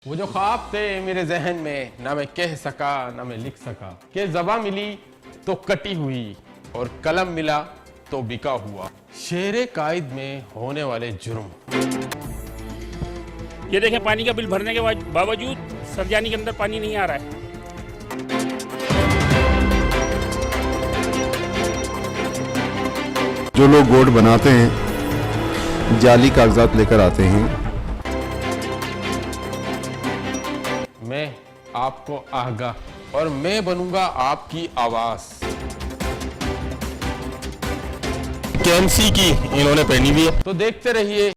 वो जो ख्वाब थे मेरे जहन में, ना मैं कह सका ना मैं लिख सका, कि ज़बां मिली तो कटी हुई और कलम मिला तो बिका हुआ, शेरे कायद में होने वाले जुर्म। ये देखें, पानी का बिल भरने के बावजूद सरजानी के अंदर पानी नहीं आ रहा है। जो लोग बोर्ड बनाते हैं जाली कागजात लेकर आते हैं। मैं आपको आगाह और मैं बनूंगा आपकी आवाज। केएमसी की इन्होंने पहनी हुई है। तो देखते रहिए।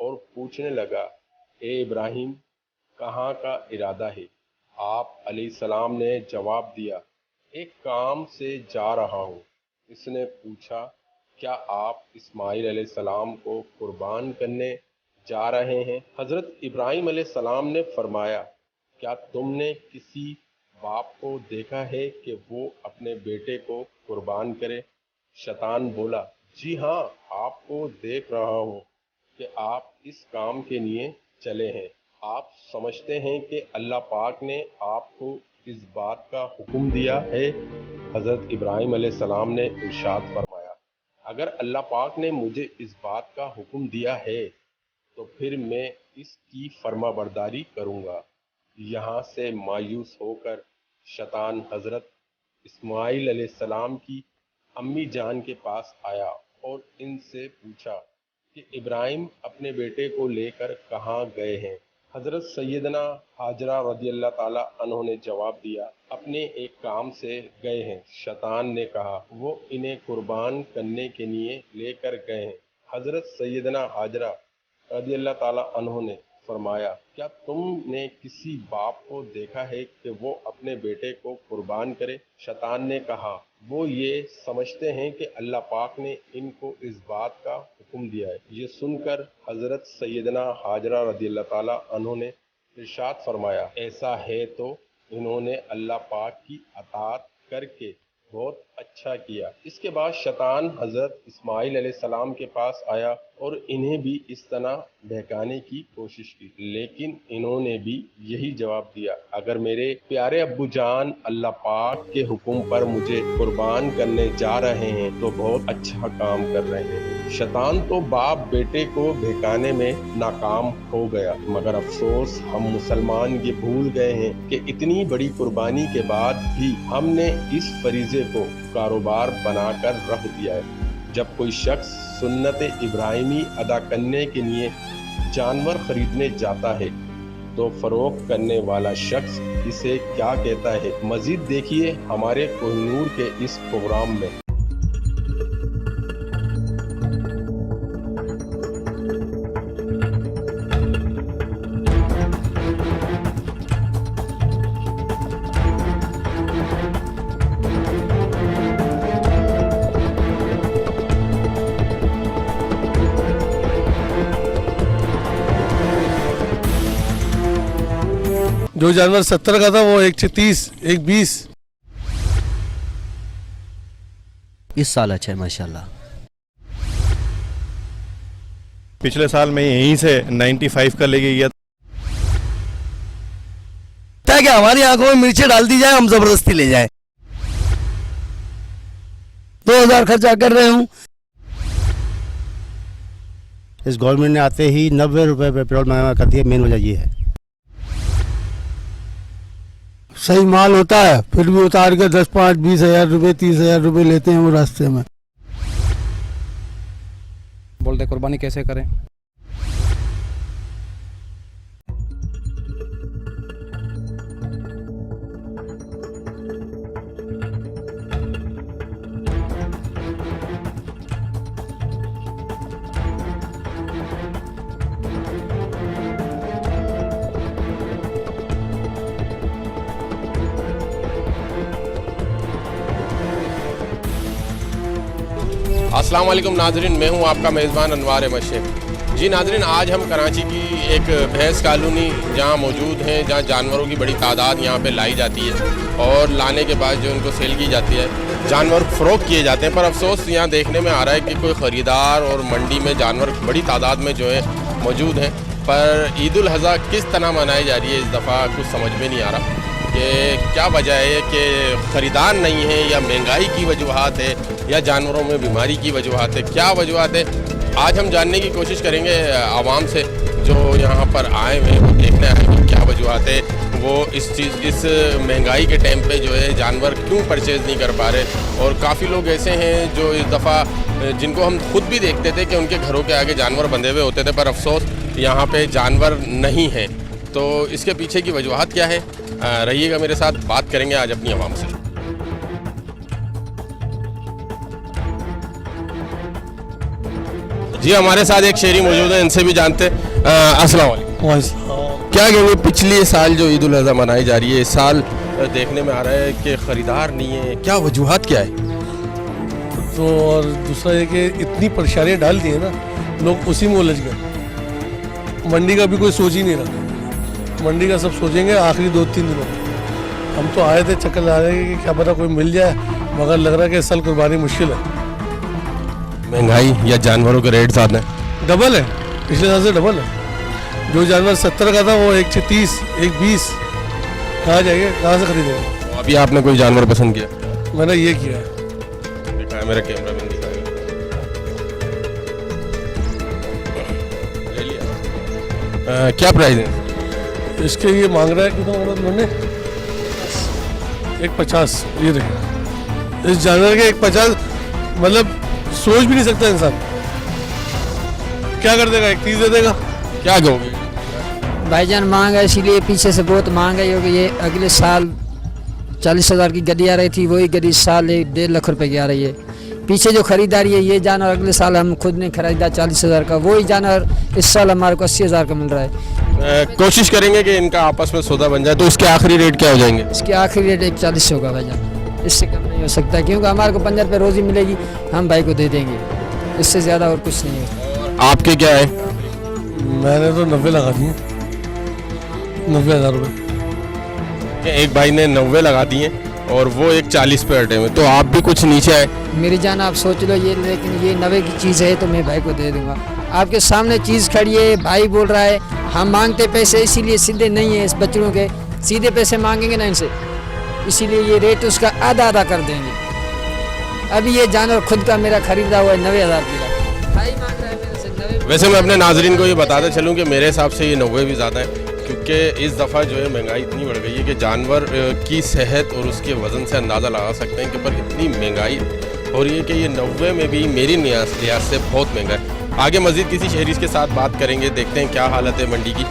और पूछने लगा, ए इब्राहिम, कहाँ का इरादा है? आप अलैहिस्सलाम ने जवाब दिया, एक काम से जा रहा हूँ। इसने पूछा, क्या आप इस्माइल अलैहिस्सलाम को कुर्बान करने जा रहे हैं? हजरत इब्राहिम अलैहिस्सलाम ने फरमाया, क्या तुमने किसी बाप को देखा है कि वो अपने बेटे को कुर्बान करे? शैतान बोला, जी हाँ, आपको देख रहा हूँ कि आप इस काम के लिए चले हैं। आप समझते हैं कि अल्लाह पाक ने आपको इस बात का हुक्म दिया है? हज़रत इब्राहिम अलैहिस्सलाम ने इरशाद फरमाया, अगर अल्लाह पाक ने मुझे इस बात का हुक्म दिया है तो फिर मैं इसकी फर्माबरदारी करूँगा। यहाँ से मायूस होकर शैतान हज़रत इस्माइल अलैहिस्सलाम की अम्मी जान के पास आया और इनसे पूछा कि इब्राहिम अपने बेटे को लेकर कहाँ गए हैं? हज़रत सैयदना हाजरा रज़ियल्लाहु ताला अन्हा ने जवाब दिया, अपने एक काम से गए हैं। शैतान ने कहा, वो इन्हें कुर्बान करने के लिए लेकर गए हैं। हज़रत सैयदना हाजरा रज़ियल्लाहु ताला अन्हा ने फरमाया, क्या तुमने किसी बाप को देखा है कि वो अपने बेटे को कुर्बान करे? शैतान ने कहा, वो ये समझते हैं कि अल्लाह पाक ने इनको इस बात का हुक्म दिया है। ये सुनकर हज़रत सैयदना हाजरा रज़ियल्लाहु ताला अन्हा ने इरशाद फरमाया, ऐसा है तो इन्होंने अल्लाह पाक की अताअत करके बहुत अच्छा किया। इसके बाद शैतान हज़रत इस्माइल अलैहिस्सलाम के पास आया और इन्हें भी इस तरह बहकाने की कोशिश की, लेकिन इन्होंने भी यही जवाब दिया, अगर मेरे प्यारे अब्बू जान अल्लाह पाक के हुक्म पर मुझे कुर्बान करने जा रहे हैं तो बहुत अच्छा काम कर रहे हैं। शैतान तो बाप बेटे को बहकाने में नाकाम हो गया, मगर अफसोस हम मुसलमान ये भूल गए हैं कि इतनी बड़ी कुर्बानी के बाद भी हमने इस फरीजे को कारोबार बनाकर रख दिया है। जब कोई शख्स सुन्नत इब्राहिमी अदा करने के लिए जानवर खरीदने जाता है तो फरोख्त करने वाला शख्स इसे क्या कहता है, मजीद देखिए हमारे कोहिनूर के इस प्रोग्राम में। जो जानवर 70 का था वो 130, 120। इस साल अच्छा है माशाल्लाह। पिछले साल मैं यहीं से 95 का लेके गया। कि हमारी आंखों में मिर्ची डाल दी जाए, हम जबरदस्ती ले जाए। 2000 खर्चा कर रहे हूँ। इस गवर्नमेंट ने आते ही 90 रुपए पेट्रोल महंगा कर दिया। मेन वजह ये है। सही माल होता है फिर भी उतार के 10, 5, 20 हजार रुपये, 30 हजार रुपये लेते हैं वो रास्ते में। बोलते कुर्बानी कैसे करें। अस्सलाम वालेकुम नाजरीन, मैं हूं आपका मेज़बान अनवार अहमद शेख। जी नाजरीन, आज हम कराची की एक भैंस कॉलोनी जहां मौजूद हैं, जहां जानवरों की बड़ी तादाद यहां पे लाई जाती है और लाने के बाद जो उनको सेल की जाती है, जानवर फ़रोख्त किए जाते हैं। पर अफसोस यहाँ देखने में आ रहा है कि कोई ख़रीदार और मंडी में जानवर बड़ी तादाद में जो है मौजूद हैं, पर ईद उल अज़हा किस तरह मनाई जा रही है इस दफ़ा कुछ समझ में नहीं आ रहा कि क्या वजह है कि ख़रीदार नहीं है, या महंगाई की वजूहात है, या जानवरों में बीमारी की वजूहात है। क्या वजूहात है आज हम जानने की कोशिश करेंगे आवाम से जो यहाँ पर आए हुए हैं, वो देखने आए हैं कि क्या वजूहात है, वो इस महंगाई के टाइम पे जो है जानवर क्यों परचेज़ नहीं कर पा रहे। और काफ़ी लोग ऐसे हैं जो इस दफ़ा जिनको हम खुद भी देखते थे कि उनके घरों के आगे जानवर बंधे हुए होते थे, पर अफसोस यहाँ पे जानवर नहीं हैं। तो इसके पीछे की वजूहात क्या है, रहिएगा मेरे साथ, बात करेंगे आज अपनी आवाम से। जी हमारे साथ एक शहरी मौजूद है, इनसे भी जानते हैं। अस्सलाम वालेकुम। क्या कहेंगे, पिछले साल जो ईद उल अज़हा मनाई जा रही है, इस साल देखने में आ रहा है कि ख़रीदार नहीं है, क्या वजूहात क्या है? तो और दूसरा ये कि इतनी परेशानियाँ डाल दी है ना, लोग उसी में उलझ गए। मंडी का भी कोई सोच ही नहीं रहा। मंडी का सब सोचेंगे आखिरी 2-3 दिनों में। हम तो आए थे चक्कर ला रहे हैं कि क्या पता कोई मिल जाए, मगर लग रहा है कि इस साल कुर्बानी मुश्किल है। महंगाई या जानवरों के रेट ज़्यादा है? डबल है, पिछले साल से डबल है। जो जानवर 70 का था वो 130, 120। कहाँ जाएंगे, कहाँ से खरीदेंगे? तो अभी आपने कोई जानवर पसंद किया? मैंने ये किया है। दिखाया, मेरा कैमरा मैन दिखाएगा। ले लिया। क्या प्राइस है इसके? ये मांग रहा है कितना उन्होंने? 150। ये देखिए, इस जानवर के 150, मतलब सोच भी नहीं सकता इंसान। क्या कर देगा, 130 दे देगा। क्या कहोगे? भाईजान मांग है, इसीलिए पीछे से बहुत मांग है, क्योंकि ये अगले साल 40,000 की गड्डी आ रही थी, वही गड्डी इस साल 1.5 लाख रुपए की आ रही है। पीछे जो खरीदारी है, ये जानवर अगले साल हम खुद ने खरीदा 40,000 का, वही जानवर इस साल हमारे को 80,000 का मिल रहा है। कोशिश करेंगे कि इनका आपस में सौदा बन जाए। तो इसके आखिरी रेट क्या हो जाएंगे? इसके आखिरी रेट 140 होगा भाईजान, इससे कम नहीं हो सकता, क्योंकि हमारे को 50 रुपये रोज़ी मिलेगी, हम भाई को दे देंगे, इससे ज़्यादा और कुछ नहीं है। आपके क्या है? मैंने तो 90 लगा दिए, 90,000 रुपये। एक भाई ने 90 लगा दिए और वो एक 40 पे अटे में, तो आप भी कुछ नीचे आए। मेरी जान आप सोच लो ये, लेकिन ये 90 की चीज़ है तो मैं भाई को दे दूंगा। आपके सामने चीज़ खड़ी है, भाई बोल रहा है हम मांगते पैसे, इसीलिए सीधे नहीं है इस बच्चों के, सीधे पैसे मांगेंगे ना इनसे, इसीलिए ये रेट उसका आधा आधा कर देंगे। अभी ये जानवर खुद का मेरा खरीदा हुआ है 90,000 का, भाई मांग रहा है मेरे से 90। वैसे मैं अपने नाजरीन को ये बताते चलूँ कि मेरे हिसाब से ये 90 भी ज़्यादा है, क्योंकि इस दफ़ा जो है महंगाई इतनी बढ़ गई है कि जानवर की सेहत और उसके वज़न से अंदाज़ा लगा सकते हैं कि पर इतनी महंगाई हो रही है कि ये 90 में भी मेरी लिहाज से बहुत महंगा है। आगे मज़ीद किसी शहरी के साथ बात करेंगे, देखते हैं क्या हालत है मंडी की।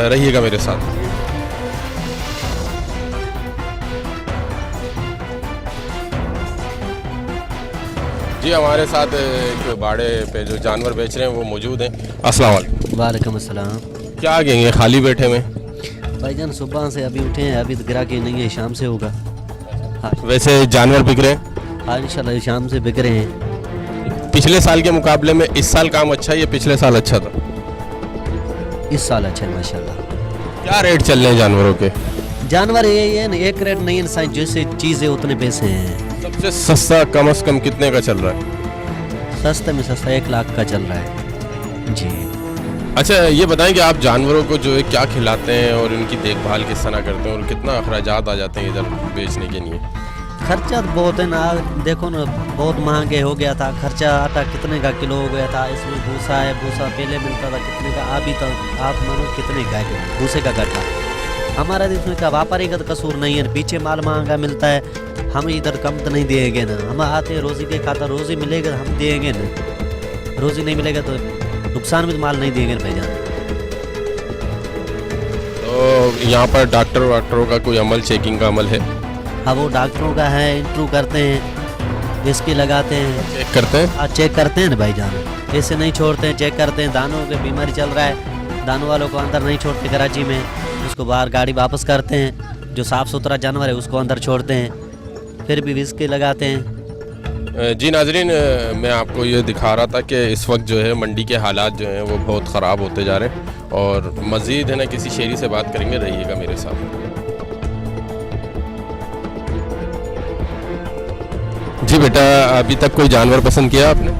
रहिएगा मेरे साथ। जी हमारे साथ एक बाड़े पे जो जानवर बेच रहे हैं वो मौजूद हैं। अस्सलाम वालेकुम। वालेकुम अस्सलाम। क्या कहेंगे, खाली बैठे में? भाईजान सुबह से अभी उठे हैं, अभी तो ग्राहक नहीं है, शाम से होगा। हाँ वैसे जानवर बिक रहे हैं? हाँ इंशाल्लाह शाम से बिक रहे हैं। पिछले साल के मुकाबले में इस साल काम अच्छा है या पिछले साल अच्छा था? इस साल अच्छा है माशाल्लाह। क्या रेट चल रहे हैं जानवरों के? जानवर यही है ना, एक रेट नहीं है, जैसे चीज़ है उतने पैसे हैं। सबसे सस्ता कम से कम कितने का चल रहा है? सस्ते में सस्ता 1 लाख का चल रहा है जी। अच्छा ये बताएं कि आप जानवरों को जो है क्या खिलाते हैं और इनकी देखभाल किस तरह करते हैं और कितना अखराजात आ जाते हैं इधर बेचने के लिए? खर्चा तो बहुत है ना, देखो ना बहुत महंगे हो गया था खर्चा। आटा कितने का किलो हो गया था, इसमें भूसा है, भूसा पहले मिलता था कितने का, अभी तो आप मानो कितने का है भूसे का गड्ढा। हमारा इसमें का व्यापारी का तो कसूर नहीं है, पीछे माल महंगा मिलता है, हम इधर कम तो नहीं देंगे ना। हम आते हैं रोज़ी के खाता, रोज़ी मिलेगा तो हम देंगे ना, रोज़ी नहीं मिलेगा तो नुकसान में तो माल नहीं देंगे ना भाईजान। तो यहाँ पर डॉक्टरों का कोई अमल, चेकिंग का अमल है? हाँ वो डॉक्टरों का है, इंटरव्यू करते हैं, इसकी लगाते हैं, चेक करते हैं। हाँ चेक करते हैं ना भाईजान, ऐसे नहीं छोड़ते हैं, चेक करते हैं। दानों की बीमारी चल रहा है, दानों वालों को अंदर नहीं छोड़ते कराची में, उसको बाहर गाड़ी वापस करते हैं। जो साफ़ सुथरा जानवर है उसको अंदर छोड़ते हैं, फिर भी विस्की लगाते हैं। जी नाजरीन, मैं आपको ये दिखा रहा था कि इस वक्त जो है मंडी के हालात जो हैं वो बहुत ख़राब होते जा रहे हैं और मज़ीद है ना किसी शेरी से बात करेंगे, रहिएगा मेरे साथ। जी बेटा, अभी तक कोई जानवर पसंद किया आपने?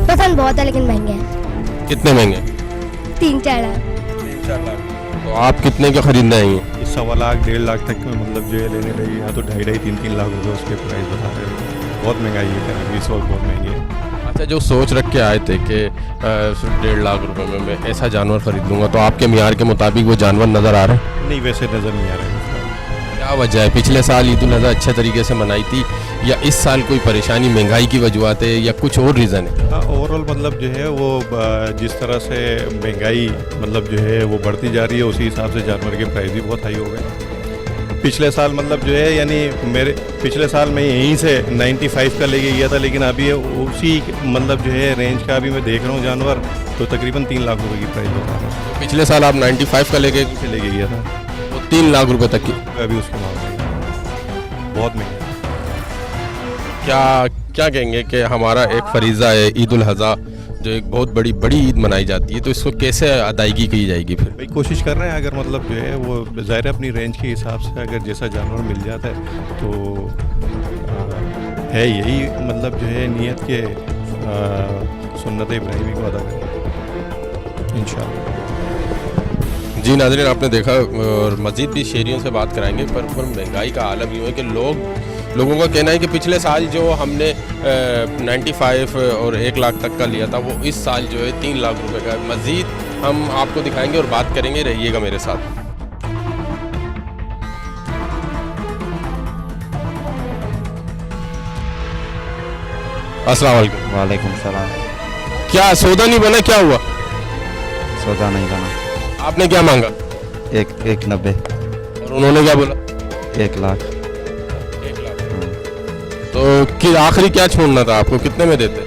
पसंद बहुत है लेकिन महंगे हैं। कितने महंगे? 3-4 लाख। 3-4 लाख। तो आप कितने का खरीदना है? 1.25 लाख 1.5 लाख तक में मतलब जो है लेने लगी है तो 2.5-3 लाख रुपए उसके प्राइस बता रहे हैं। बहुत महंगाई है अभी इस वक्त, बहुत महंगी है। अच्छा, जो सोच रख के आए थे कि सिर्फ 1.5 लाख रुपए में मैं ऐसा जानवर खरीद लूँगा, तो आपके मियार के मुताबिक वो जानवर नज़र आ रहे हैं? नहीं, वैसे नज़र नहीं आ रहा है। क्या वजह है? पिछले साल ईद उल अज़हा अच्छे तरीके से मनाई थी या इस साल कोई परेशानी महंगाई की वजूहत है या कुछ और रीज़न है? हाँ, ओवरऑल मतलब जो है वो जिस तरह से महंगाई मतलब जो है वो बढ़ती जा रही है, उसी हिसाब से जानवर के प्राइस भी बहुत हाई हो गए। पिछले साल मतलब जो है यानी मेरे पिछले साल मैं यहीं से 95 का लेके गया था, लेकिन अभी उसी मतलब जो है रेंज का अभी मैं देख रहा हूँ जानवर, तो तकरीबन 3 लाख रुपए की प्राइस बता रहा हूँ। पिछले साल आप 95 का लेके गया था, वो 3 लाख रुपए तक की अभी उसके मामले बहुत महंगा। क्या कहेंगे कि हमारा एक फरीज़ा है ईद उल अज़हा, जो एक बहुत बड़ी ईद मनाई जाती है, तो इसको कैसे अदायगी की जाएगी? फिर भाई कोशिश कर रहे हैं, अगर मतलब जो है वो ज़ाहिर अपनी रेंज के हिसाब से अगर जैसा जानवर मिल जाता है तो है यही मतलब जो है नियत के सुन्नत इब्राहिमी को अदा करें इंशाअल्लाह। जी नाज़रीन, आपने देखा और मज़ीद भी शेरियों से बात कराएंगे, पर महंगाई का आलम यूँ है कि लोगों का कहना है कि पिछले साल जो हमने 95 और 1 लाख तक का लिया था, वो इस साल जो है 3 लाख रुपए का है। मज़ीद हम आपको दिखाएंगे और बात करेंगे, रहिएगा मेरे साथ। अस्सलाम वालेकुम। वालेकुम सलाम। क्या सौदा नहीं बना? क्या हुआ? सौदा नहीं बना। आपने क्या मांगा? 1.90। और उन्होंने क्या बोला? 1 लाख। तो कि आखिरी क्या छोड़ना था आपको? कितने में देते?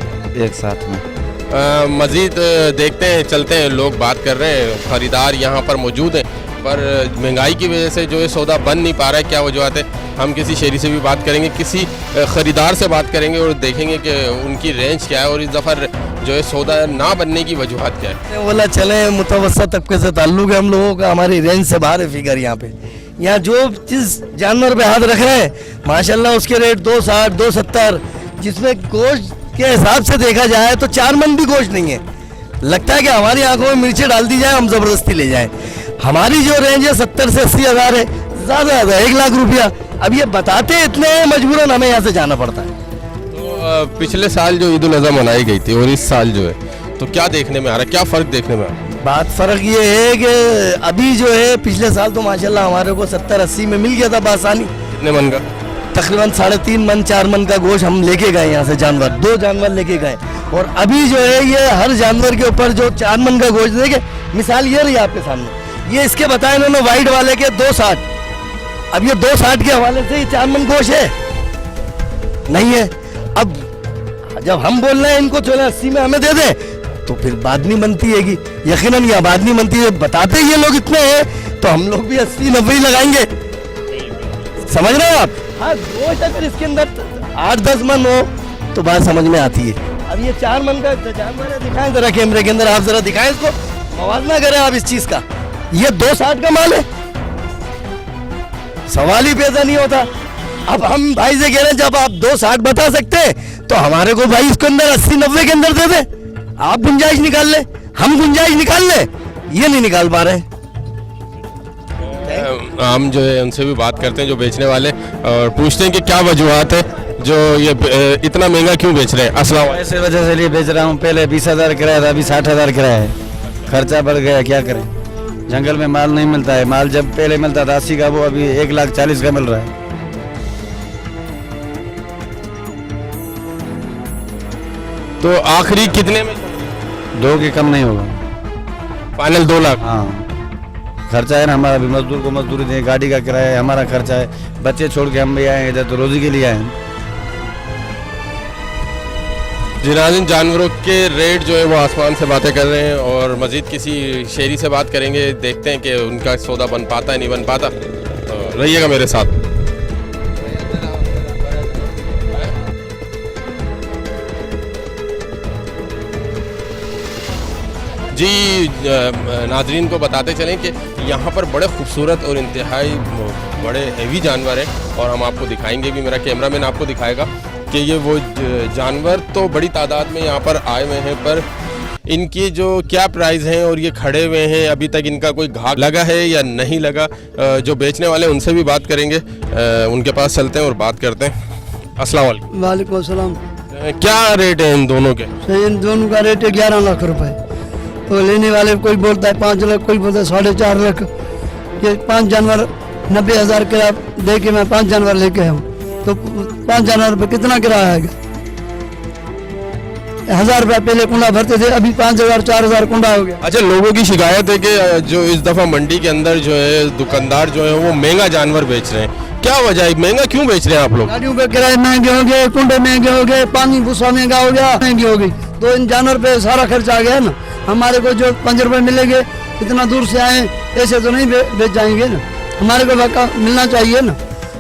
एक साथ में। मज़ीद देखते हैं, चलते हैं, लोग बात कर रहे हैं, ख़रीदार यहाँ पर मौजूद हैं, पर महंगाई की वजह से जो है सौदा बन नहीं पा रहा है। क्या वजूहत है? हम किसी शेरी से भी बात करेंगे, किसी ख़रीदार से बात करेंगे और देखेंगे कि उनकी रेंज क्या है और इस दफ़ा जो है सौदा ना बनने की वजूहत क्या है। बोला चले मुतवस्सित तबके से ताल्लुक़ है हम लोगों का, हमारी रेंज से बाहर है फिगर। यहाँ पे यहाँ जो जिस जानवर पे हाथ रख रहे हैं माशाल्लाह उसके रेट 260 270, जिसमें गोश्त के हिसाब से देखा जाए तो 4 मन भी गोश्त नहीं है। लगता है कि हमारी आंखों में मिर्चें डाल दी जाए, हम ज़बरदस्ती ले जाएं। हमारी जो रेंज है 70 से 80 हज़ार है, ज़्यादा 1 लाख रुपया। अब ये बताते इतने हैं, मजबूरन हमें यहाँ से जाना पड़ता है। तो पिछले साल जो ईद उल अज़हा मनाई गई थी और इस साल जो है, तो क्या देखने में आ रहा है? क्या फ़र्क देखने में आ रहा है? बात फ़र्क ये है कि अभी जो है पिछले साल तो माशाल्लाह हमारे को 70-80 में मिल गया था बासानी। कितने मन का? तकरीबन 3.5 मन 4 मन का गोश्त हम लेके गए यहाँ से, जानवर 2 जानवर लेके गए। और अभी जो है ये हर जानवर के ऊपर जो 4 मन का गोश्त देखे, मिसाल ये रही आपके सामने, ये इसके बताए इन्होंने वाइट वाले के 260। अब ये 260 के हवाले से ये 4 मन गोश्त है नहीं है। अब जब हम बोल रहे हैं इनको चलो 80 में हमें दे दें, तो फिर बात नहीं बनती है कि यकीनन यह बात नहीं बनती है। बताते ये लोग इतने हैं तो हम लोग भी 80-90 ही लगाएंगे, समझ रहे हैं आप? हाँ, गोश्त अगर इसके अंदर 8-10 मन हो तो बात समझ में आती है। अब ये 4 मन का जानवर है, दिखाएं जरा कैमरे के अंदर, आप जरा दिखाएं इसको, मवाजना करें आप इस चीज़ का। ये 260 का माल है, सवाल ही पैदा नहीं होता। अब हम भाई से कह रहे हैं जब आप 260 बता सकते हैं तो हमारे को भाई इसके अंदर 80-90 के अंदर दे दे, आप गुंजाइश निकाल ले, हम गुंजाइश निकाल ले, ये नहीं निकाल पा रहे। हम जो है उनसे भी बात करते हैं जो बेचने वाले, और पूछते हैं कि क्या वजूहत है जो ये इतना महंगा क्यों बेच रहे हैं। अस्सलाम वालेकुम। ऐसे वजह से लिए बेच रहा हूँ, पहले 20,000 किराया था, अभी 60,000 किराया है, खर्चा बढ़ गया, क्या करें। जंगल में माल नहीं मिलता है, माल जब पहले मिलता था 80 का, वो अभी 1,40,000 का मिल रहा है। तो आखिरी कितने में? 2 के कम नहीं होगा, फाइनल 2 लाख। हाँ खर्चा है ना हमारा भी, मजदूर को मजदूरी दें, गाड़ी का किराया है, हमारा खर्चा है, बच्चे छोड़ के हम भी आए हैं इधर तो रोजी के लिए आए हैं। जिनाजिन जानवरों के रेट जो है वो आसमान से बातें कर रहे हैं, और मज़ीद किसी शेरी से बात करेंगे, देखते हैं कि उनका सौदा बन पाता है नहीं बन पाता। तो रहिएगा मेरे साथ। जी नाजरीन को बताते चलें कि यहाँ पर बड़े खूबसूरत और इंतहाई बड़े हेवी जानवर हैं, और हम आपको दिखाएंगे भी, मेरा कैमरामैन आपको दिखाएगा कि ये वो जानवर तो बड़ी तादाद में यहाँ पर आए हुए हैं, पर इनकी जो क्या प्राइस हैं और ये खड़े हुए हैं, अभी तक इनका कोई घाव लगा है या नहीं लगा। जो बेचने वाले उनसे भी बात करेंगे, उनके पास चलते हैं और बात करते हैं। अस्सलाम वालेकुम। वालेकुम अस्सलाम। क्या रेट है इन दोनों के? इन दोनों का रेट है 11 लाख रुपए। तो लेने वाले कोई बोलता है 5 लाख, कोई बोलता है 4.5 लाख। ये 5 जानवर 90,000 किराया दे के मैं 5 जानवर लेके आऊँ, तो 5 जानवर पे कितना किराया आएगा? 1,000 रुपया पहले कुंडा भरते थे, अभी 5,000 4,000 कुंडा हो गया। अच्छा, लोगों की शिकायत है कि जो इस दफ़ा मंडी के अंदर जो है दुकानदार जो है वो महंगा जानवर बेच रहे हैं, क्या वजह है, महंगा क्यों बेच रहे हैं आप लोग? गाड़ियों पे किराए महंगे हो गए, कुंडे महंगे हो गए, पानी भूसा महंगा हो गया, महंगी हो गई, तो इन जानवर पे सारा खर्चा आ गया ना। हमारे को जो 5 रुपए मिलेंगे, इतना दूर से आए, ऐसे तो नहीं बेच जाएंगे ना, हमारे को वाक़ा मिलना चाहिए ना।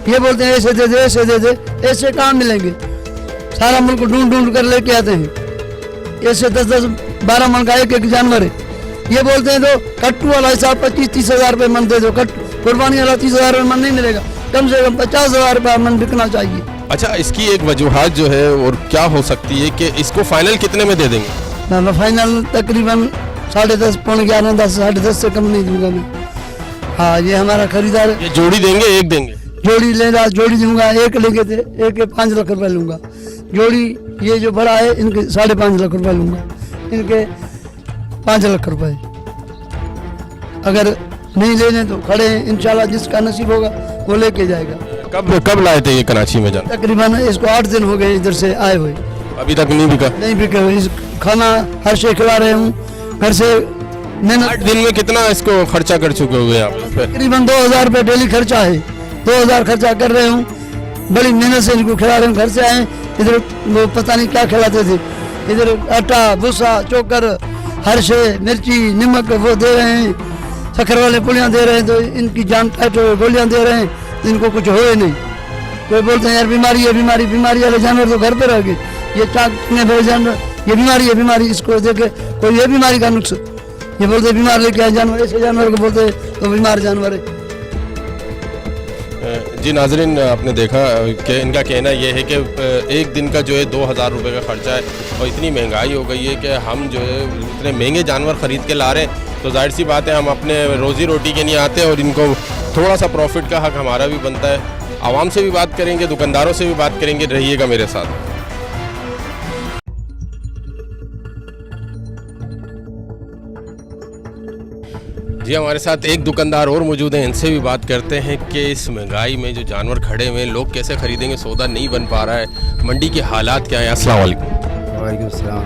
ये बोलते हैं ऐसे दे दे, ऐसे दे दे, ऐसे कहाँ मिलेंगे? सारा मुल्क ढूंढ ढूंढ कर लेके आते हैं, ऐसे 10-10 12 मन का एक जानवर है। ये बोलते हैं तो कट्टू वाला हिसाब 25-30 हज़ार रुपये मन दे दो, कुर्बानी वाला 30,000 रुपये मन नहीं मिलेगा, कम से कम 50,000 रुपये मन बिकना चाहिए। अच्छा, इसकी एक वजूहत जो है और क्या हो सकती है कि इसको फाइनल कितने में दे देंगे? मैं फाइनल तकरीबन 10:30, 11:15, 10, 10:30 से कम नहीं दूंगा मैं। हाँ, ये हमारा खरीदार। ये जोड़ी देंगे, एक देंगे? जोड़ी ले रहा, जोड़ी दूंगा, एक लेके थे, एक के 5 लाख रुपए लूंगा। जोड़ी ये जो बड़ा है इनके 5.5 लाख रुपए लूंगा, इनके 5 लाख रुपए। अगर नहीं लेने तो खड़े हैं, इंशाल्लाह जिसका नसीब होगा वो लेके जाएगा। कब लाए थे ये कराची में जान? तकरीबन इसको 8 दिन हो गए इधर से आए हुए, अभी तक नहीं बिका? नहीं बिका। इस खाना हर शे खिला रहे हूँ घर से। मैंने 8 दिन में कितना इसको खर्चा कर चुके हुए आप? तकरीबन 2,000 रुपये डेली खर्चा है, 2,000 खर्चा कर रहे हूँ, बड़ी मेहनत से इनको खिला रहे हूँ। घर से आए इधर वो पता नहीं क्या खिलाते थे, इधर आटा भूसा चोकर हर शे, मिर्ची नमक वो दे रहे हैं, शक्कर वाले पुलियाँ दे रहे हैं, तो इनकी जान टाइट हो, गोलियाँ दे रहे हैं, तो इनको कुछ होए नहीं। कोई बोलते हैं यार बीमारी है, बीमारी वाले जानवर तो घर पे रह गए, ये चाकने भरे जानवर, ये बीमारी, इसको देखे कोई ये बीमारी का नुक्स, ये बोलते बीमार लेके आए जानवर, ऐसे जानवर को बोलते तो बीमार जानवर है। जी नाजरीन, आपने देखा कि इनका कहना यह है कि एक दिन का जो है 2,000 रुपये का खर्चा है, और इतनी महंगाई हो गई है कि हम जो है इतने महंगे जानवर ख़रीद के ला रहे हैं, तो जाहिर सी बात है हम अपने रोज़ी रोटी के लिए आते हैं, और इनको थोड़ा सा प्रॉफिट का हक हमारा भी बनता है। आवाम से भी बात करेंगे, दुकानदारों से भी बात करेंगे, रहिएगा मेरे साथ। जी हमारे साथ एक दुकानदार और मौजूद हैं, इनसे भी बात करते हैं कि इस महंगाई में जो जानवर खड़े हुए हैं लोग कैसे खरीदेंगे, सौदा नहीं बन पा रहा है, मंडी के हालात क्या हैं। अस्सलाम वालेकुम। वालेकुम सलाम।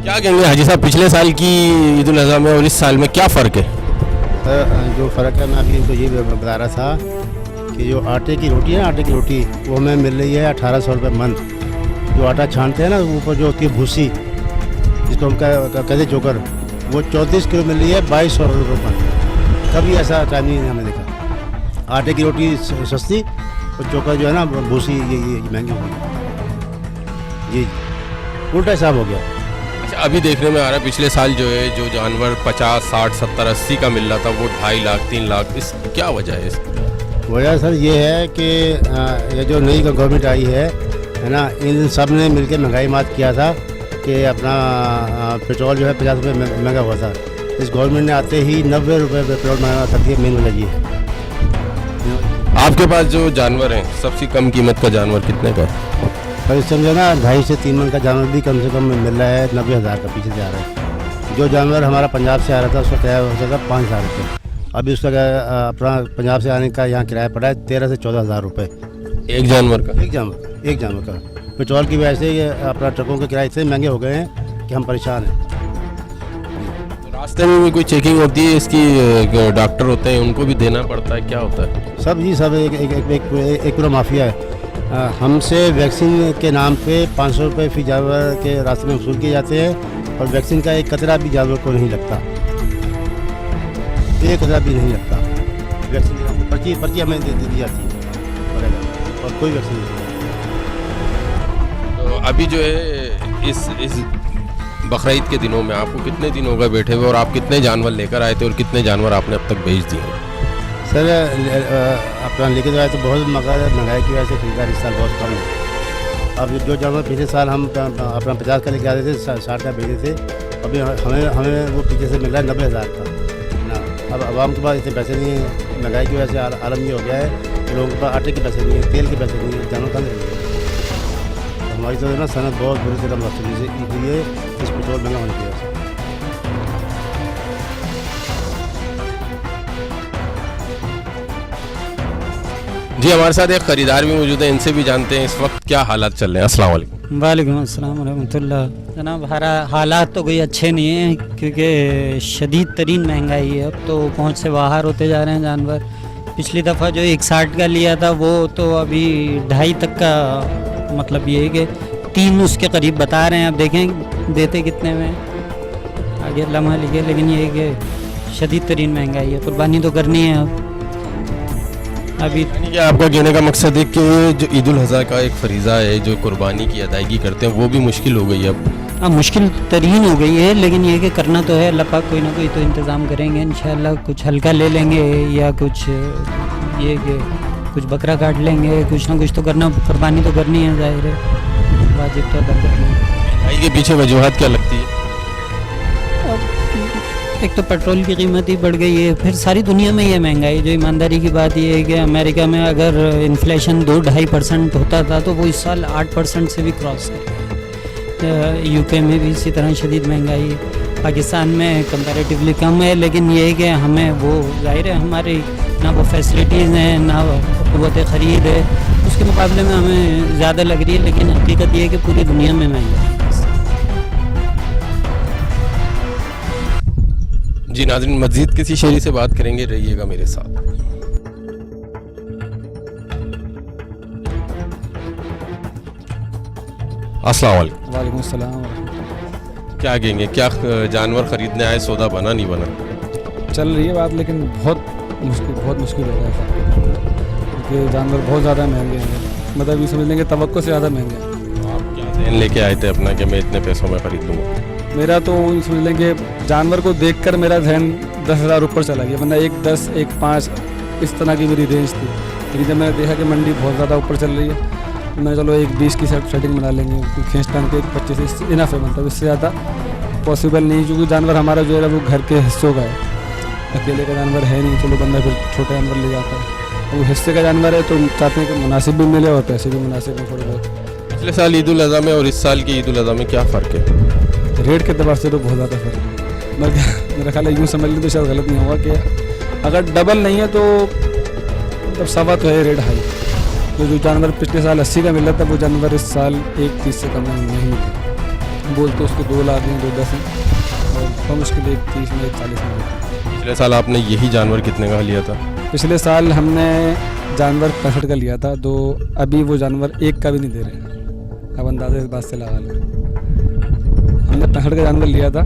क्या कहेंगे हाजी साहब, पिछले साल की ईद उल अज़हा में और इस साल में क्या फ़र्क है? जो फ़र्क है मैं अभी इनको ये बता रहा था कि जो आटे की रोटी है ना, आटे की रोटी वो हमें मिल रही है 1,800 रुपये मन। जो आटा छानते हैं ना, ऊपर जो होती है भूसी, जिसको हम कहते हैं चोकर, वो 34 किलो मिल रही है 2,200 रुपये मन। कभी ऐसा टाइम नहीं हमने देखा। आटे की रोटी सस्ती और चोकर जो है ना भूसी ये महंगी हो गई। जी उल्टा हिसाब हो गया। अच्छा, अभी देखने में आ रहा है पिछले साल जो है जो जानवर 50, 60, 70, 80 का मिल रहा था वो 2.5 लाख 3 लाख, इस क्या वजह है इसकी? वजह सर ये है कि ये जो नई गवर्नमेंट आई है ना, इन सब ने मिलकर महंगाई मात किया था कि अपना पेट्रोल जो है 50 रुपये महंगा हुआ था। इस गवर्नमेंट ने आते ही 90 रुपये पेट्रोल महंगा कर दिया। मेन वजह ये है। आपके पास जो जानवर हैं सबसे कम कीमत का जानवर कितने का है? पर इस समय ना 2.5 से 3 मन का जानवर भी कम से कम मिल रहा है 90,000 का पीछे से आ रहा है। जो जानवर हमारा पंजाब से आ रहा था उसका किराया होता था 5,000 रुपये। अभी उसका अपना पंजाब से आने का यहाँ किराया पड़ा है 13 से 14,000 रुपये एक जानवर का? एक जानवर का। पेट्रोल की वजह से ये अपना ट्रकों के किराए इतने महंगे हो गए हैं कि हम परेशान हैं। रास्ते में भी कोई चेकिंग होती है इसकी? डॉक्टर होते हैं उनको भी देना पड़ता है, क्या होता है? सब जी सब एक पूरा माफिया है। हमसे वैक्सीन के नाम पे 500 रुपये फी जानवर के रास्ते में वसूल किए जाते हैं और वैक्सीन का एक कतरा भी जानवर को नहीं लगता, एक कतरा भी नहीं लगता। वैक्सीन के नाम पे पर्ची हमें दे दी जाती है और कोई वैक्सीन नहीं। तो अभी जो है इस बकरीद के दिनों में आपको कितने दिन हो गए बैठे हुए और आप कितने जानवर लेकर आए थे और कितने जानवर आपने अब तक बेच दिए? सर अपना लेके तो आए तो बहुत, मगर महंगाई की वजह से खरीदारी इस साल बहुत कम है। अब जो जानवर पिछले साल हम अपना 50 का लेके आते थे 60 का भेजे थे, अभी हमें वो पीछे से मिल रहा है 90,000 का ना। अब आवाम के पास इतने पैसे नहीं है। महंगाई की वजह से आलम ये हो गया है कि लोगों के पास आटे के पैसे नहीं है, तेल के पैसे नहीं है, जानवर कहाँ से मिलेंगे। हमारी तो ना सनत बहुत बुरी तरह मुश्किल है, इसलिए इस पेट्रोल महंगा होने की वजह से। जी हमारे साथ एक खरीदार भी मौजूद है, इनसे भी जानते हैं इस वक्त क्या हालात चल रहे हैं। अस्सलाम वालेकुम। वालेकुम अस्सलाम रहमतुल्लाह। जनाब हालात तो कोई अच्छे नहीं हैं क्योंकि शदीद तरीन महंगाई है। अब तो पहुंच से बाहर होते जा रहे हैं जानवर। पिछली दफ़ा जो 160 का लिया था वो तो अभी 2.5 तक का, मतलब ये है कि 3 उसके करीब बता रहे हैं। अब देखें देते कितने में, आगे अल्लाह मालिक है। लेकिन ये है कि शदीद तरीन महंगाई है, कुर्बानी तो करनी है अब। अभी यानी कि आपका कहने का मकसद है कि जो ईद उल अज़हा का एक फरीज़ा है जो कुर्बानी की अदायगी करते हैं वो भी मुश्किल हो गई है अब? हाँ, मुश्किल तरीन हो गई है, लेकिन ये कि करना तो है। अल्लाह पाक कोई ना कोई तो इंतज़ाम करेंगे इंशाअल्लाह। कुछ हल्का ले लेंगे या कुछ ये कि कुछ बकरा काट लेंगे, कुछ ना कुछ तो करना, कुर्बानी तो करनी है, ज़ाहिर है, वाजिब तो अदा करनी है। महंगाई के पीछे वजूहत क्या लगती है? एक तो पेट्रोल की कीमत ही बढ़ गई है, फिर सारी दुनिया में ये महंगाई। जो ईमानदारी की बात ये है कि अमेरिका में अगर इन्फ्लेशन 2-2.5% होता था तो वो इस साल 8% से भी क्रॉस कर। यूके में भी इसी तरह शदीद महंगाई है। पाकिस्तान में कंपैरेटिवली कम है, लेकिन ये है कि हमें वो ज़ाहिर है हमारी ना वो फैसिलिटीज़ हैं ना क़ुव्वत ख़रीद है, उसके मुकाबले में हमें ज़्यादा लग रही है। लेकिन हकीकत ये है कि पूरी दुनिया में महंगाई है। जी नाज़रीन, मज़ीद किसी शेरी से बात करेंगे, रहिएगा मेरे साथ। अस्सलाम वालेकुम। वालेकुम सलाम। क्या कहेंगे, क्या जानवर ख़रीदने आए, सौदा बना नहीं बना? चल रही है बात, लेकिन बहुत मुश्किल हो रहा है क्योंकि जानवर बहुत ज़्यादा महंगे हैं। मतलब ये समझ लेंगे तवक्को से ज़्यादा महंगे हैं। आप क्या ध्यान लेके आए थे अपना कि मैं इतने पैसों में ख़रीद लूँगा? मेरा तो समझ लेंगे जानवर को देखकर मेरा ध्यान 10,000 ऊपर चला गया, वरना 1 10 1 5 इस तरह की मेरी रेंज थी। लेकिन जब मैंने देखा कि मंडी बहुत ज़्यादा ऊपर चल रही है तो मैंने चलो 1 20 की सेटिंग बना लेंगे, खींच टांग के 1 25 इनफ है। मतलब इससे ज़्यादा पॉसिबल नहीं, क्योंकि जानवर हमारा जो है वो घर के हिस्सों का है, अकेले का जानवर है नहीं। चलो बंदा फिर छोटा जानवर ले जाता है, वो हिस्से का जानवर है तो चाहते हैं कि मुनासिब भी मिले और पैसे भी मुनासिब हैं थोड़े बहुत। पिछले साल ईद उल अज़हा में और इस साल की ईद उल अज़हा में क्या फ़र्क है? रेट के अतबार से तो बहुत ज़्यादा फर्क है। मेरा ख्याल है यूँ समझ लें तो शायद गलत नहीं होगा कि अगर डबल नहीं है तो मतलब सवा तो है रेट हाई। तो जो जानवर पिछले साल 80 का मिल रहा था वो जानवर इस साल 1.30 से कम नहीं मिला। बोल तो उसके 2 लाख हैं, 2 10 हैं, और बहुत मुश्किल 1.30 में 1.40 में। पिछले साल आपने यही जानवर कितने का लिया था? पिछले साल हमने जानवर 65 का लिया था, तो अभी वो जानवर 1 का भी नहीं दे रहे हैं। अब अंदाज़े इस बात से लगा लें, हमने 65 का जानवर लिया था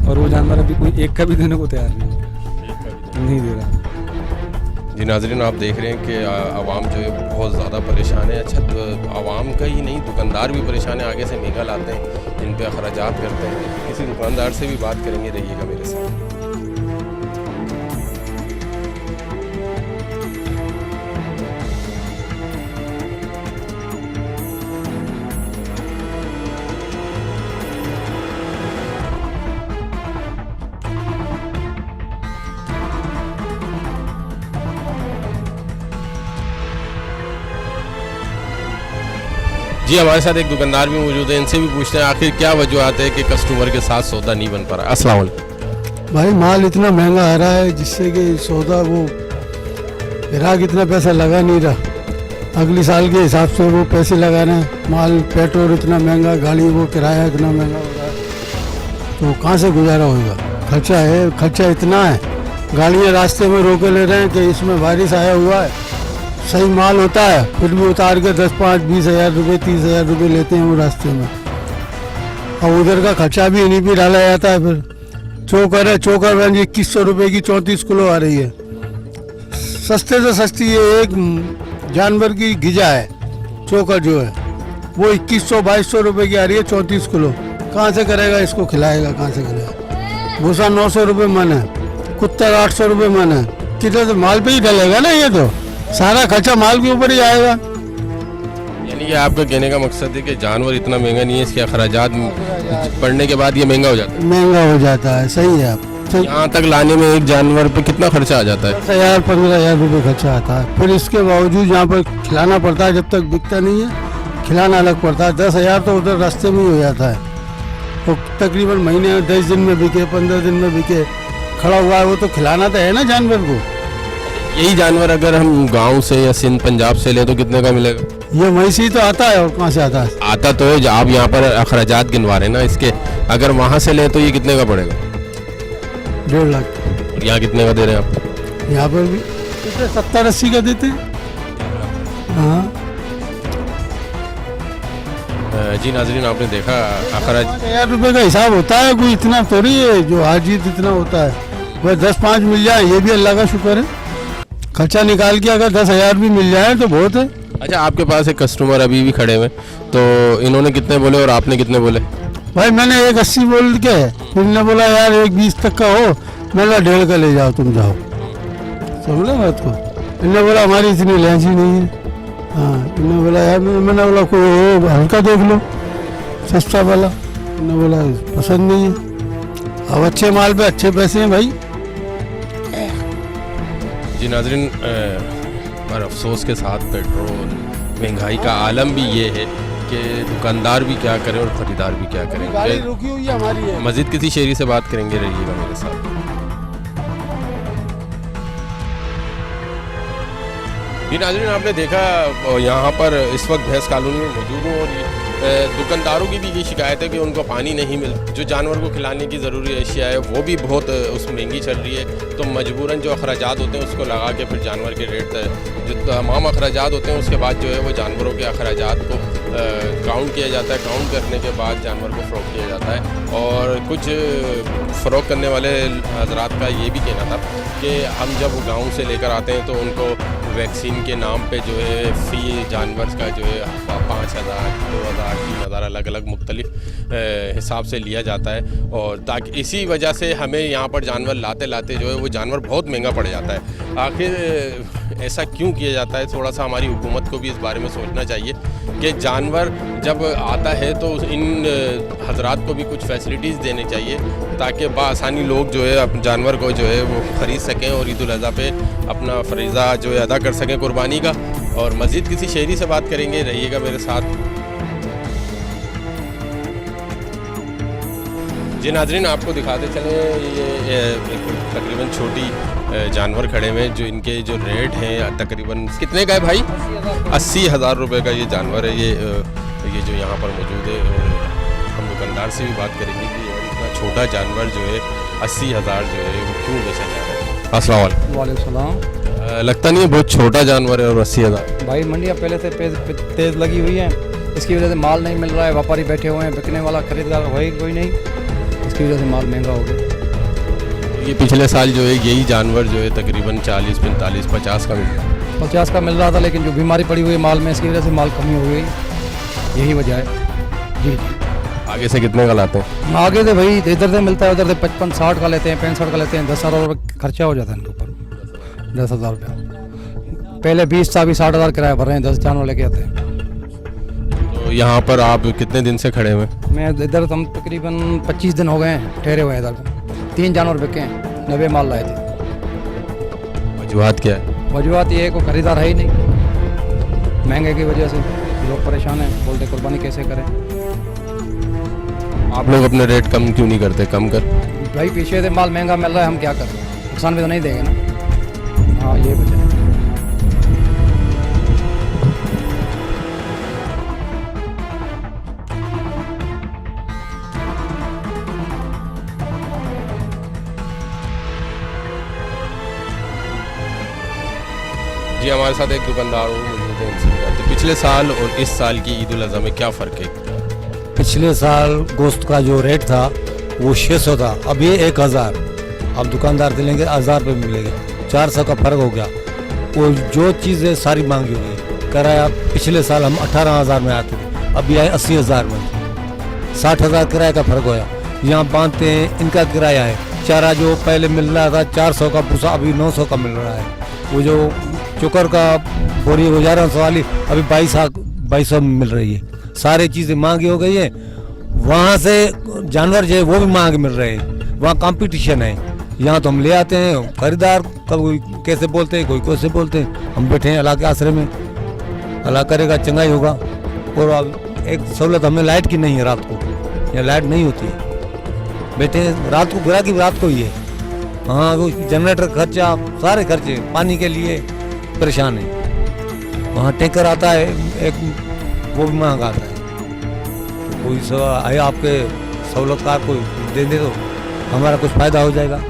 और वो जानवर अभी कोई 1 का भी देने को तैयार नहीं दे रहा। जी नाज़रीन, आप देख रहे हैं कि आवाम जो है बहुत ज़्यादा परेशान है। अच्छा, आवाम का ही नहीं, दुकानदार भी परेशान है, आगे से महंगा लाते हैं, इन पे अखराजात करते हैं। किसी दुकानदार से भी बात करेंगे, रहिएगा मेरे साथ। जी, हमारे साथ एक दुकानदार भी मौजूद है, इनसे भी पूछते हैं आखिर क्या वजूहत है कि कस्टमर के साथ सौदा नहीं बन पा रहा है। अस्सलाम वालेकुम। भाई माल इतना महंगा आ रहा है जिससे कि सौदा वो ग्राहक इतना पैसा लगा नहीं रहा। अगले साल के हिसाब से वो पैसे लगा रहे हैं। माल पेट्रोल इतना महंगा, गाड़ी वो किराया इतना महंगा हो रहा है, तो कहाँ से गुजारा होगा। खर्चा है, खर्चा इतना है। गाड़ियाँ रास्ते में रोके ले रहे हैं कि इसमें बारिश आया हुआ है, सही माल होता है फिर भी उतार के 10, 5, 20 हज़ार रुपये, 30 हज़ार रुपये लेते हैं वो रास्ते में। और उधर का खर्चा भी इन्हीं पे डाला जाता है। फिर चोकर है, चोकर 2100 रुपये की 34 किलो आ रही है। सस्ते से सस्ती ये एक जानवर की गिजा है, चोकर जो है वो 2100, 2200 रुपये की आ रही है 34 किलो। कहाँ से करेगा, इसको खिलाएगा कहाँ से करेगा। भूसा 900 रुपये मन है, कुत्ता 800 रुपये मन है। कितना तो माल पे ही डलेगा ना, ये तो सारा खर्चा माल के ऊपर ही आएगा। यानी कि आपका कहने का मकसद है कि जानवर इतना महंगा नहीं है, इसके अखराजात पड़ने के बाद ये महंगा हो जाता है। महंगा हो जाता है, सही है आप। यहाँ तक लाने में एक जानवर पे कितना खर्चा आ जाता है? 10,000, 15,000 रुपये खर्चा आता है। फिर इसके बावजूद यहाँ पर खिलाना पड़ता है, जब तक बिकता नहीं है खिलाना अलग पड़ता है। 10,000 तो उधर रास्ते में ही हो जाता है। तो तकरीबन महीने में 10 दिन में बिके, 15 दिन में बिके, खड़ा हुआ है वो तो खिलाना तो है ना जानवर को। यही जानवर अगर हम गांव से या सिंध पंजाब से ले तो कितने का मिलेगा? ये वहीं से ही तो आता है, और कहाँ से आता है? आता तो है, आप यहाँ पर अखराजात गिनवा रहे हैं ना इसके, अगर वहाँ से ले तो ये कितने का पड़ेगा? 1.5 लाख। और यहाँ कितने का दे रहे हैं आप? यहाँ पर भी 70-80 का देते हैं। हाँ जी नाजरीन, आपने देखा अखराज 1000 रुपये का हिसाब होता है, कोई इतना थोड़ी है जो हाजिर इतना होता है। वह 10-5 मिल जाए ये भी अल्लाह का शुक्र है। खर्चा निकाल के अगर 10,000 भी मिल जाए तो बहुत है। अच्छा, आपके पास एक कस्टमर अभी भी खड़े हुए, तो इन्होंने कितने बोले और आपने कितने बोले? भाई मैंने 180 बोल के, फिर इन्होंने बोला यार 120 तक का हो, मैंने 1.5 का ले जाओ, तुम जाओ। समझ लो बात को। इन्होंने बोला हमारी इतनी लहजी नहीं है। हाँ, इन्होंने बोला यार, मैंने बोला कोई हो हल्का देख लो, सस्ता वाला। इन्होंने बोला पसंद नहीं है। अब अच्छे माल पे अच्छे पैसे हैं भाई। जी नाजरीन, पर अफसोस के साथ पेट्रोल महंगाई का आलम भी ये है कि दुकानदार भी क्या करें और ख़रीदार भी क्या करें। गाड़ी रुकी हुई है हमारी है। मज़ीद किसी शेरी से बात करेंगे, रहिएगा मेरे साथ। जी नाजरीन, आपने देखा यहाँ पर इस वक्त भैंस कॉलोनी में मौजूद हूँ और दुकानदारों की भी ये शिकायत है कि उनको पानी नहीं मिल, जो जानवर को खिलाने की ज़रूरी अशिया है वो भी बहुत उस महंगी चल रही है। तो मजबूरन जो अखराजात होते हैं उसको लगा के फिर जानवर के रेट, जो तमाम अखराजात होते हैं उसके बाद जो है वो जानवरों के अखराजात को काउंट किया जाता है। काउंट करने के बाद जानवर को फ़रोख्त किया जाता है। और कुछ फ़रोख्त करने वाले हजरात का ये भी कहना था कि हम जब गाँव से लेकर आते हैं तो उनको वैक्सीन के नाम पे जो है फ़ी जानवर का जो है 5,000, 2,000, 3,000 अलग अलग मुख्तलिफ हिसाब से लिया जाता है। और ताकि इसी वजह से हमें यहाँ पर जानवर लाते लाते जो है वो जानवर बहुत महंगा पड़ जाता है। आखिर ऐसा क्यों किया जाता है? थोड़ा सा हमारी हुकूमत को भी इस बारे में सोचना चाहिए कि जानवर जब आता है तो इन हजरात को भी कुछ फैसिलिटीज़ देनी चाहिए ताकि बआसानी लोग जो है अपने जानवर को जो है वो ख़रीद सकें और ईद उल अज़हा पे अपना फ़रीज़ा जो है अदा कर सकें कुर्बानी का। और मज़ीद किसी शेरी से बात करेंगे, रहिएगा मेरे साथ। जी नाजरीन, आपको दिखाते चले ये तकरीबन छोटी जानवर खड़े हुए हैं जो इनके जो रेट हैं तकरीबन कितने का है भाई? 80,000 रुपये का ये जानवर है। ये जो यहाँ पर मौजूद है, हम दुकानदार से भी बात करेंगे कि यार इतना छोटा जानवर जो है 80,000 जो है वो क्यों बेचा जा रहा है? अस्सलाम वालेकुम। लगता नहीं है बहुत छोटा जानवर है और 80,000? भाई मंडियाँ पहले से तेज़ लगी हुई हैं, इसकी वजह से माल नहीं मिल रहा है। व्यापारी बैठे हुए हैं, बिकने वाला खरीदार है कोई नहीं, इसकी वजह से माल महंगा हो गया। ये पिछले साल जो है यही जानवर जो है तकरीबन 40, 45, 50 का मिल रहा है। 50 का मिल रहा था, लेकिन जो बीमारी पड़ी हुई है माल में, इसकी वजह से माल कमी हो गई, यही वजह है जी। आगे से कितने का लाते हैं? आगे से भाई इधर से मिलता है, उधर से 55, 60 का लेते हैं, 65 का लेते हैं। 10,000 रुपये खर्चा हो जाता है इनके ऊपर, 10,000 रुपया। पहले 20 था, अभी 60,000 किराया भर रहे हैं, 10 जानवर लेके आते हैं। तो यहाँ पर आप कितने दिन से खड़े हुए? मैं इधर हम तकरीबन 25 दिन हो गए हैं ठहरे हुए हैं इधर। 3 जानवर बिके हैं, 90 माल लाए थे। वजूहत क्या है? वजूहत ये है कोई खरीदार है ही नहीं, महंगे की वजह से लोग परेशान हैं, बोलते कुर्बानी कैसे करें। आप लोग अपने रेट कम क्यों नहीं करते? कम कर भाई, पीछे से माल महंगा मिल रहा है, हम क्या करें, नुकसान भी तो नहीं देंगे ना। हाँ, ये वजह है। जी, हमारे साथ एक दुकानदार हो मौजूद है, इनसे बात। तो पिछले साल और इस साल की ईद उल अज़हा में क्या फ़र्क है? पिछले साल गोश्त का जो रेट था वो 600 था, अब ये 1000। अब दुकानदार दिलेंगे 1000 रुपये मिलेंगे, 400 का फ़र्क हो गया। वो जो चीज़ें सारी महंगी हो गई। किराया पिछले साल हम 18,000 में आते थे, अभी आए 80,000 में, 60,000 किराए का फ़र्क होया। यहाँ बांधते हैं, इनका किराया है। चारा जो पहले मिल रहा था 400 का भूसा, अभी 900 का मिल रहा है। वो जो चोकर का बोरी 1100 वाली अभी 2200 में मिल रही है। सारी चीज़ें महंगी हो गई है। वहाँ से जानवर जो है वो भी महंगे मिल रहे हैं, वहाँ कंपटीशन है। यहाँ तो हम ले आते हैं, खरीदार कोई कैसे बोलते हैं, कोई कैसे बोलते हैं। हम बैठे हैं अल्लाह के आसरे में, अल्लाह करेगा चंगा ही होगा। और अब एक सहूलत हमें लाइट की नहीं है, रात को यहाँ लाइट नहीं होती है, बैठे हैं रात को, ग्राहकी रात को ही है। हाँ, वो जनरेटर खर्चा, सारे खर्चे, पानी के लिए परेशान है। वहाँ टैंकर आता है एक, वो भी महंगा आता है। तो कोई है आपके सहूलतकार को दे दे तो हमारा कुछ फ़ायदा हो जाएगा।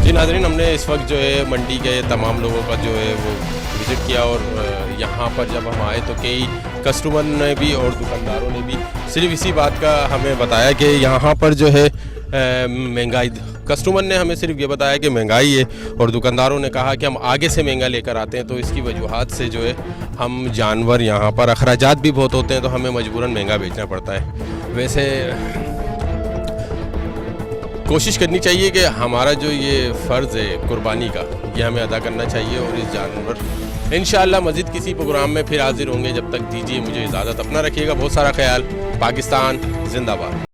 जी नाज़रीन, हमने इस वक्त जो है मंडी के तमाम लोगों का जो है वो विज़िट किया। और यहाँ पर जब हम आए तो कई कस्टमर ने भी और दुकानदारों ने भी सिर्फ इसी बात का हमें बताया कि यहाँ पर जो है महंगाई, कस्टमर ने हमें सिर्फ ये बताया कि महंगाई है, और दुकानदारों ने कहा कि हम आगे से महंगा लेकर आते हैं, तो इसकी वजूहत से जो है हम जानवर यहाँ पर अखराजात भी बहुत होते हैं, तो हमें मजबूरन महंगा बेचना पड़ता है। वैसे कोशिश करनी चाहिए कि हमारा जो ये फ़र्ज़ है कुर्बानी का, ये हमें अदा करना चाहिए। और इस जानवर इंशाअल्लाह मज़ीद किसी प्रोग्राम में फिर हाजिर होंगे। जब तक दीजिए मुझे इजाज़त, अपना रखिएगा बहुत सारा ख्याल। पाकिस्तान जिंदाबाद।